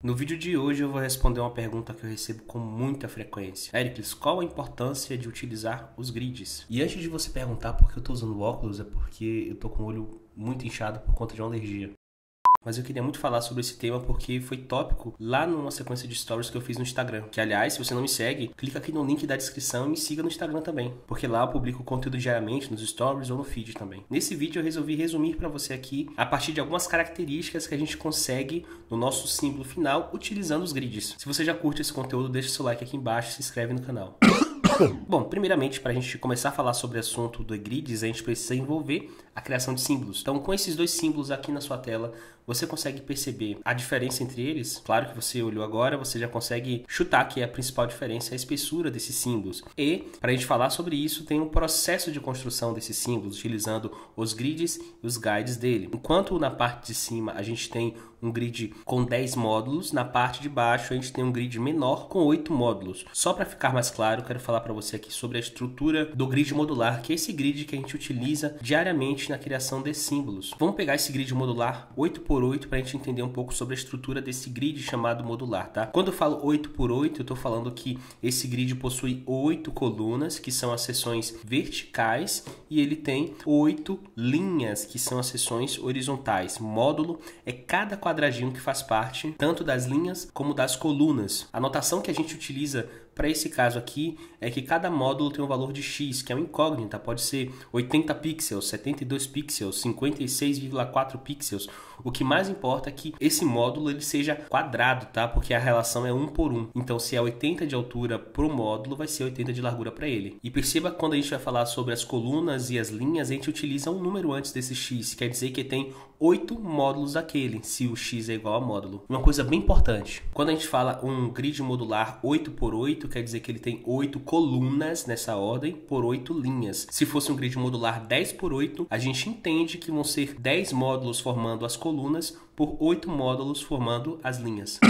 No vídeo de hoje eu vou responder uma pergunta que eu recebo com muita frequência. Éricles, qual a importância de utilizar os grids? E antes de você perguntar por que eu estou usando óculos, é porque eu estou com o olho muito inchado por conta de uma alergia. Mas eu queria muito falar sobre esse tema porque foi tópico lá numa sequência de stories que eu fiz no Instagram. Que, aliás, se você não me segue, clica aqui no link da descrição e me siga no Instagram também. Porque lá eu publico conteúdo diariamente nos stories ou no feed também. Nesse vídeo eu resolvi resumir para você aqui a partir de algumas características que a gente consegue no nosso símbolo final utilizando os grids. Se você já curte esse conteúdo, deixa seu like aqui embaixo e se inscreve no canal. Bom, primeiramente, para a gente começar a falar sobre o assunto do grids, a gente precisa envolver a criação de símbolos. Então, com esses dois símbolos aqui na sua tela, você consegue perceber a diferença entre eles. Claro que você olhou agora, você já consegue chutar que a principal diferença é a espessura desses símbolos. E, para a gente falar sobre isso, tem um processo de construção desses símbolos, utilizando os grids e os guides dele. Enquanto na parte de cima a gente tem um grid com 10 módulos, na parte de baixo a gente tem um grid menor com 8 módulos. Só para ficar mais claro, eu quero falar para você aqui sobre a estrutura do grid modular, que é esse grid que a gente utiliza diariamente na criação de símbolos. Vamos pegar esse grid modular 8x8 para a gente entender um pouco sobre a estrutura desse grid chamado modular, tá? Quando eu falo 8x8, eu estou falando que esse grid possui 8 colunas, que são as seções verticais, e ele tem 8 linhas, que são as seções horizontais. Módulo é cada quadradinho que faz parte tanto das linhas como das colunas. A notação que a gente utiliza para esse caso aqui é que cada módulo tem um valor de x, que é uma incógnita, pode ser 80 pixels, 72 pixels, 56,4 pixels. O que mais importa é que esse módulo ele seja quadrado, tá? Porque a relação é 1 por 1. Então, se é 80 de altura para o módulo, vai ser 80 de largura para ele. E perceba que quando a gente vai falar sobre as colunas e as linhas, a gente utiliza um número antes desse x, quer dizer que tem 8 módulos daquele, se o x é igual a módulo. Uma coisa bem importante, quando a gente fala um grid modular 8x8, quer dizer que ele tem 8 colunas nessa ordem por 8 linhas. Se fosse um grid modular 10x8, a gente entende que vão ser 10 módulos formando as colunas por 8 módulos formando as linhas.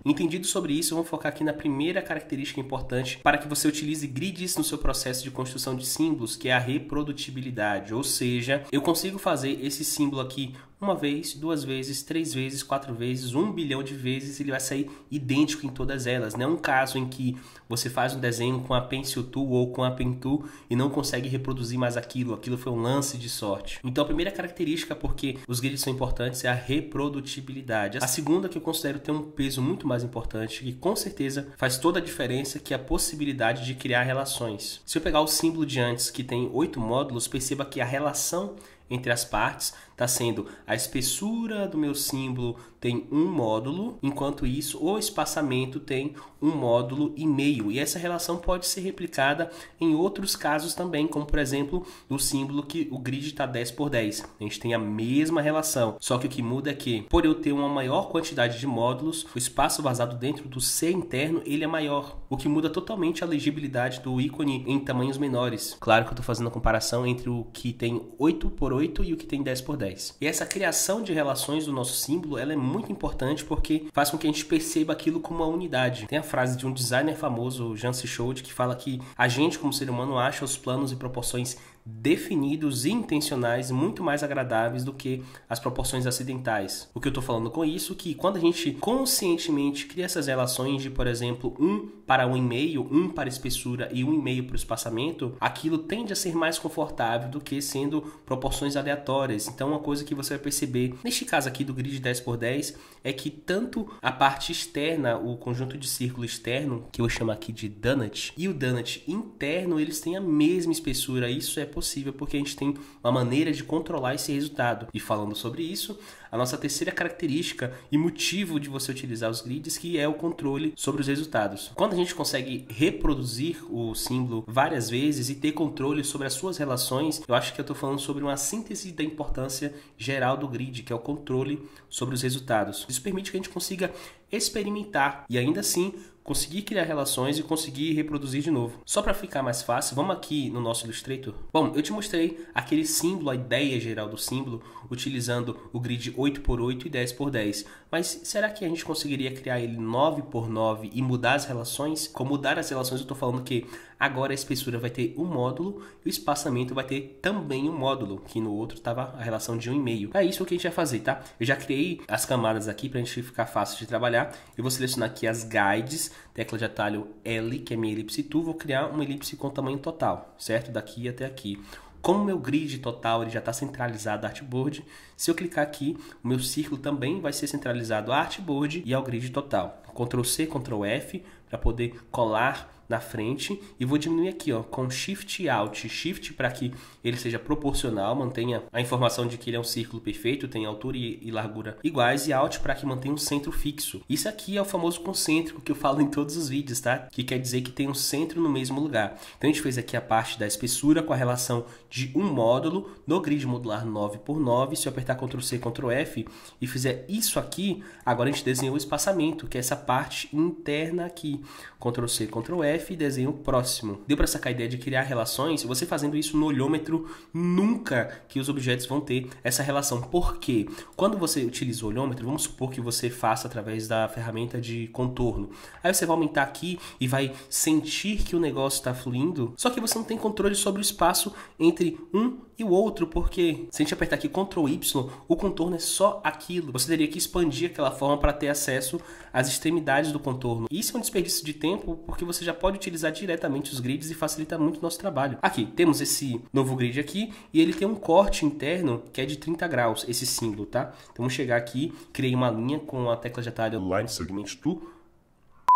Entendido sobre isso, vamos focar aqui na primeira característica importante para que você utilize grids no seu processo de construção de símbolos, que é a reprodutibilidade. Ou seja, eu consigo fazer esse símbolo aqui uma vez, duas vezes, três vezes, quatro vezes, 1 bilhão de vezes, ele vai sair idêntico em todas elas. Não é um caso em que você faz um desenho com a Pencil Tool ou com a Pen Tool e não consegue reproduzir mais aquilo foi um lance de sorte. Então a primeira característica, porque os grids são importantes, é a reprodutibilidade. A segunda, que eu considero ter um peso muito mais importante, que com certeza faz toda a diferença, que é a possibilidade de criar relações. Se eu pegar o símbolo de antes, que tem 8 módulos, perceba que a relação entre as partes está sendo a espessura do meu símbolo tem um módulo, enquanto isso o espaçamento tem um módulo e meio. E essa relação pode ser replicada em outros casos também, como por exemplo no símbolo que o grid está 10x10. A gente tem a mesma relação, só que o que muda é que por eu ter uma maior quantidade de módulos, o espaço vazado dentro do C interno ele é maior, o que muda totalmente a legibilidade do ícone em tamanhos menores. Claro que eu estou fazendo a comparação entre o que tem 8x8 e o que tem 10x10. E essa criação de relações do nosso símbolo ela é muito importante porque faz com que a gente perceba aquilo como uma unidade. Tem a frase de um designer famoso, Jan Sichold, que fala que a gente como ser humano acha os planos e proporções definidos e intencionais muito mais agradáveis do que as proporções acidentais. O que eu estou falando com isso é que quando a gente conscientemente cria essas relações de, por exemplo, 1 para 1,5, 1 para espessura e 1,5 para o espaçamento, aquilo tende a ser mais confortável do que sendo proporções aleatórias. Então uma coisa que você vai perceber, neste caso aqui do grid 10x10, é que tanto a parte externa, o conjunto de círculo externo, que eu chamo aqui de donut, e o donut interno, eles têm a mesma espessura. Isso é possível porque a gente tem uma maneira de controlar esse resultado. E falando sobre isso, a nossa terceira característica e motivo de você utilizar os grids, que é o controle sobre os resultados. Quando a gente consegue reproduzir o símbolo várias vezes e ter controle sobre as suas relações, eu acho que eu estou falando sobre uma síntese da importância geral do grid, que é o controle sobre os resultados. Isso permite que a gente consiga experimentar e ainda assim conseguir criar relações e conseguir reproduzir de novo. Só para ficar mais fácil, vamos aqui no nosso Illustrator. Bom, eu te mostrei aquele símbolo, a ideia geral do símbolo, utilizando o grid 8 por 8 e 10 por 10. Mas será que a gente conseguiria criar ele 9 por 9 e mudar as relações? Com mudar as relações eu estou falando que agora a espessura vai ter um módulo e o espaçamento vai ter também um módulo, que no outro estava a relação de 1,5. É isso que a gente vai fazer, tá? Eu já criei as camadas aqui para a gente ficar fácil de trabalhar. Eu vou selecionar aqui as guides, tecla de atalho L, que é minha elipse tool, vou criar uma elipse com tamanho total, certo? Daqui até aqui. Como o meu grid total ele já está centralizado ao artboard, se eu clicar aqui, o meu círculo também vai ser centralizado ao artboard e ao grid total. Ctrl C, Ctrl F para poder colar na frente e vou diminuir aqui, ó, com Shift Alt, Shift para que ele seja proporcional, mantenha a informação de que ele é um círculo perfeito, tem altura e largura iguais, e Alt para que mantenha um centro fixo. Isso aqui é o famoso concêntrico que eu falo em todos os vídeos, tá? Que quer dizer que tem um centro no mesmo lugar. Então a gente fez aqui a parte da espessura com a relação de um módulo no grid modular 9 por 9. Se eu apertar Ctrl C, Ctrl F e fizer isso aqui, agora a gente desenhou o espaçamento, que é essa parte interna aqui. Ctrl C, Ctrl F e desenho o próximo. Deu para sacar a ideia de criar relações? Você fazendo isso no olhômetro, nunca que os objetos vão ter essa relação. Por quê? Quando você utiliza o olhômetro, vamos supor que você faça através da ferramenta de contorno. Aí você vai aumentar aqui e vai sentir que o negócio está fluindo, só que você não tem controle sobre o espaço entre um e o outro, porque se a gente apertar aqui Ctrl Y, o contorno é só aquilo. Você teria que expandir aquela forma para ter acesso às extremidades do contorno. Isso é um desperdício de tempo, porque você já pode utilizar diretamente os grids e facilita muito o nosso trabalho. Aqui, temos esse novo grid aqui e ele tem um corte interno que é de 30 graus, esse símbolo, tá? Então vamos chegar aqui, criei uma linha com a tecla de atalho Line Segment Tool,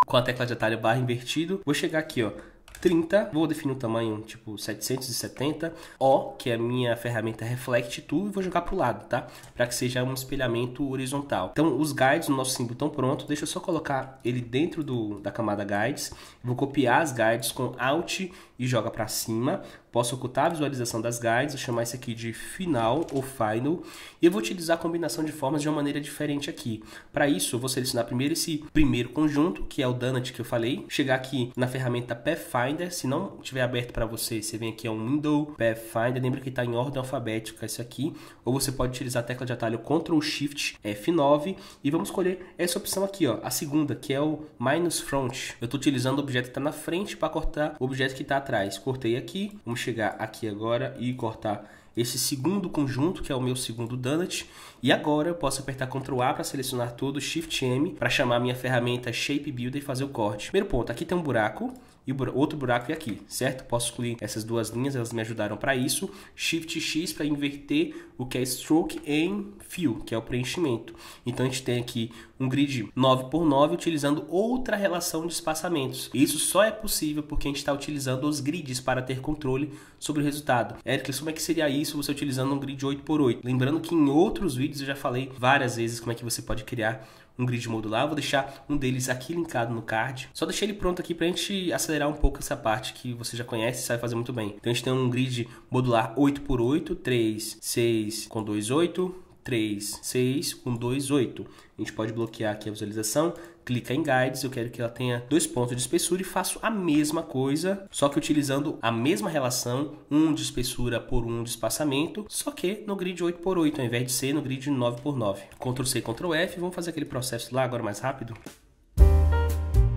com a tecla de atalho barra invertido. Vou chegar aqui, ó, 30, vou definir um tamanho tipo 770, O, que é a minha ferramenta Reflect Tool, e vou jogar para o lado, tá? Para que seja um espelhamento horizontal. Então os guides no nosso símbolo estão prontos, deixa eu só colocar ele dentro da camada guides, vou copiar as guides com Alt e joga para cima. Posso ocultar a visualização das guides, vou chamar isso aqui de final ou final, e eu vou utilizar a combinação de formas de uma maneira diferente aqui. Para isso, eu vou selecionar primeiro esse primeiro conjunto, que é o Donut que eu falei, chegar aqui na ferramenta Pathfinder, se não estiver aberto para você, você vem aqui a um Window, Pathfinder, lembra que está em ordem alfabética isso aqui, ou você pode utilizar a tecla de atalho Ctrl Shift F9, e vamos escolher essa opção aqui, ó, a segunda, que é o Minus Front. Eu estou utilizando o objeto que está na frente para cortar o objeto que está atrás. Cortei aqui, vamos chegar aqui agora e cortar esse segundo conjunto, que é o meu segundo donut, e agora eu posso apertar Ctrl A para selecionar todo, Shift M para chamar a minha ferramenta Shape Builder e fazer o corte. Primeiro ponto, aqui tem um buraco e outro buraco é aqui, certo? Posso excluir essas duas linhas, elas me ajudaram para isso. Shift X para inverter o que é Stroke em Fill, que é o preenchimento. Então a gente tem aqui um grid 9 por 9 utilizando outra relação de espaçamentos. E isso só é possível porque a gente está utilizando os grids para ter controle sobre o resultado. Eric, como é que seria isso você utilizando um grid 8 por 8? Lembrando que em outros vídeos eu já falei várias vezes como é que você pode criar um grid modular. Eu vou deixar um deles aqui linkado no card. Só deixei ele pronto aqui para a gente acelerar um pouco essa parte que você já conhece e sabe fazer muito bem. Então a gente tem um grid modular 8 por 8, 3, 6 com 2, 8, 3, 6 com 2, 8. A gente pode bloquear aqui a visualização, clica em Guides, eu quero que ela tenha 2 pontos de espessura e faço a mesma coisa, só que utilizando a mesma relação, 1 de espessura por 1 de espaçamento, só que no grid 8 por 8, ao invés de ser no grid 9 por 9. Ctrl C, Ctrl F, vamos fazer aquele processo lá agora mais rápido.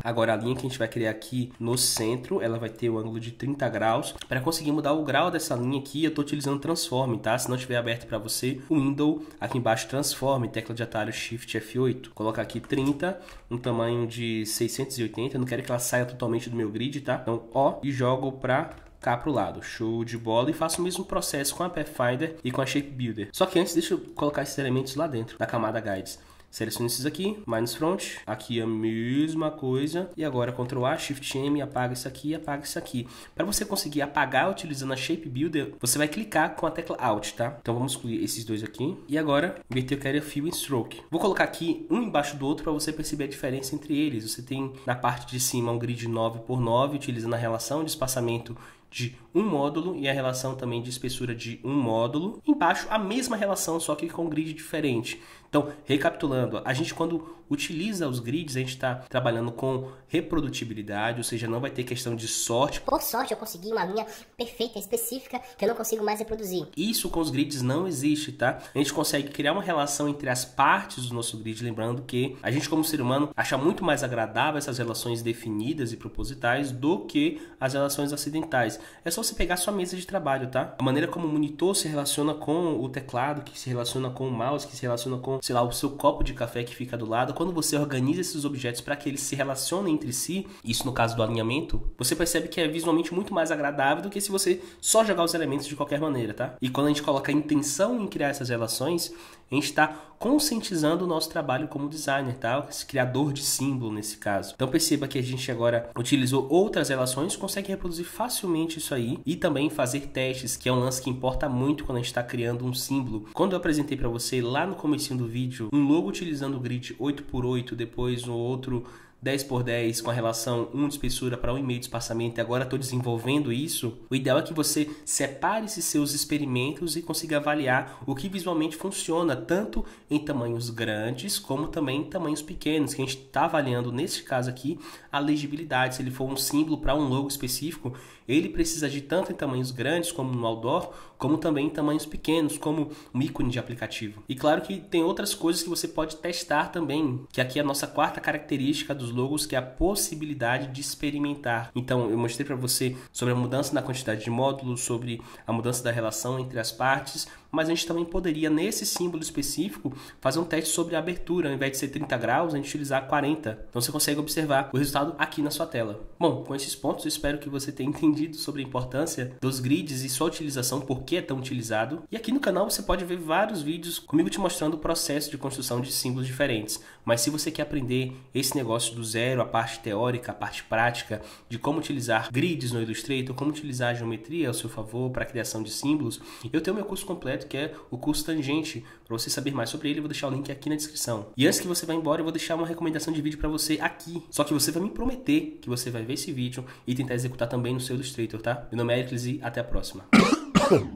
Agora a linha que a gente vai criar aqui no centro, ela vai ter o ângulo de 30 graus. Para conseguir mudar o grau dessa linha aqui, eu estou utilizando Transform, tá? Se não estiver aberto para você, o Window, aqui embaixo Transform, tecla de atalho Shift F8. Colocar aqui 30, um tamanho de 680, eu não quero que ela saia totalmente do meu grid, tá? Então, ó, e jogo para cá pro lado, show de bola, e faço o mesmo processo com a Pathfinder e com a Shape Builder. Só que antes, deixa eu colocar esses elementos lá dentro da camada Guides. Seleciono esses aqui, Minus Front, aqui a mesma coisa, e agora Ctrl A, Shift M, apaga isso aqui e apaga isso aqui. Para você conseguir apagar utilizando a Shape Builder, você vai clicar com a tecla Alt, tá? Então vamos excluir esses dois aqui, e agora inverter o que era Fill em Stroke. Vou colocar aqui um embaixo do outro para você perceber a diferença entre eles. Você tem na parte de cima um grid 9 por 9, utilizando a relação de espaçamento de um módulo e a relação também de espessura de um módulo. Embaixo a mesma relação, só que com um grid diferente. Então, recapitulando, a gente quando utiliza os grids, a gente está trabalhando com reprodutibilidade, ou seja, não vai ter questão de sorte. Por sorte eu consegui uma linha perfeita, específica, que eu não consigo mais reproduzir. Isso com os grids não existe, tá? A gente consegue criar uma relação entre as partes do nosso grid, lembrando que a gente como ser humano acha muito mais agradável essas relações definidas e propositais do que as relações acidentais. É só você pegar sua mesa de trabalho, tá? A maneira como o monitor se relaciona com o teclado, que se relaciona com o mouse, que se relaciona com, sei lá, o seu copo de café que fica do lado. Quando você organiza esses objetos para que eles se relacionem entre si, isso no caso do alinhamento, você percebe que é visualmente muito mais agradável do que se você só jogar os elementos de qualquer maneira, tá? E quando a gente coloca a intenção em criar essas relações, a gente está conscientizando o nosso trabalho como designer, tá? Esse criador de símbolo nesse caso. Então perceba que a gente agora utilizou outras relações, consegue reproduzir facilmente isso aí e também fazer testes, que é um lance que importa muito quando a gente está criando um símbolo. Quando eu apresentei para você lá no comecinho do vídeo um logo utilizando o grid 8x8, depois o outro 10x10 com a relação 1 de espessura para 1,5 de espaçamento, e agora estou desenvolvendo isso, o ideal é que você separe esses seus experimentos e consiga avaliar o que visualmente funciona, tanto em tamanhos grandes como também em tamanhos pequenos, que a gente está avaliando nesse caso aqui a legibilidade. Se ele for um símbolo para um logo específico, ele precisa de tanto em tamanhos grandes como no outdoor, como também em tamanhos pequenos, como um ícone de aplicativo. E claro que tem outras coisas que você pode testar também, que aqui é a nossa quarta característica dos logos, que é a possibilidade de experimentar. Então eu mostrei para você sobre a mudança na quantidade de módulos, sobre a mudança da relação entre as partes, mas a gente também poderia, nesse símbolo específico, fazer um teste sobre a abertura. Ao invés de ser 30 graus, a gente utilizar 40. Então você consegue observar o resultado aqui na sua tela. Bom, com esses pontos, eu espero que você tenha entendido sobre a importância dos grids e sua utilização, por que é tão utilizado. E aqui no canal você pode ver vários vídeos comigo te mostrando o processo de construção de símbolos diferentes. Mas se você quer aprender esse negócio do zero, a parte teórica, a parte prática, de como utilizar grids no Illustrator, como utilizar a geometria ao seu favor para a criação de símbolos, eu tenho meu curso completo, que é o curso Tangente. Para você saber mais sobre ele, eu vou deixar o link aqui na descrição. E antes que você vá embora, eu vou deixar uma recomendação de vídeo para você aqui. Só que você vai me prometer que você vai ver esse vídeo e tentar executar também no seu Illustrator, tá? Meu nome é Ericles e até a próxima.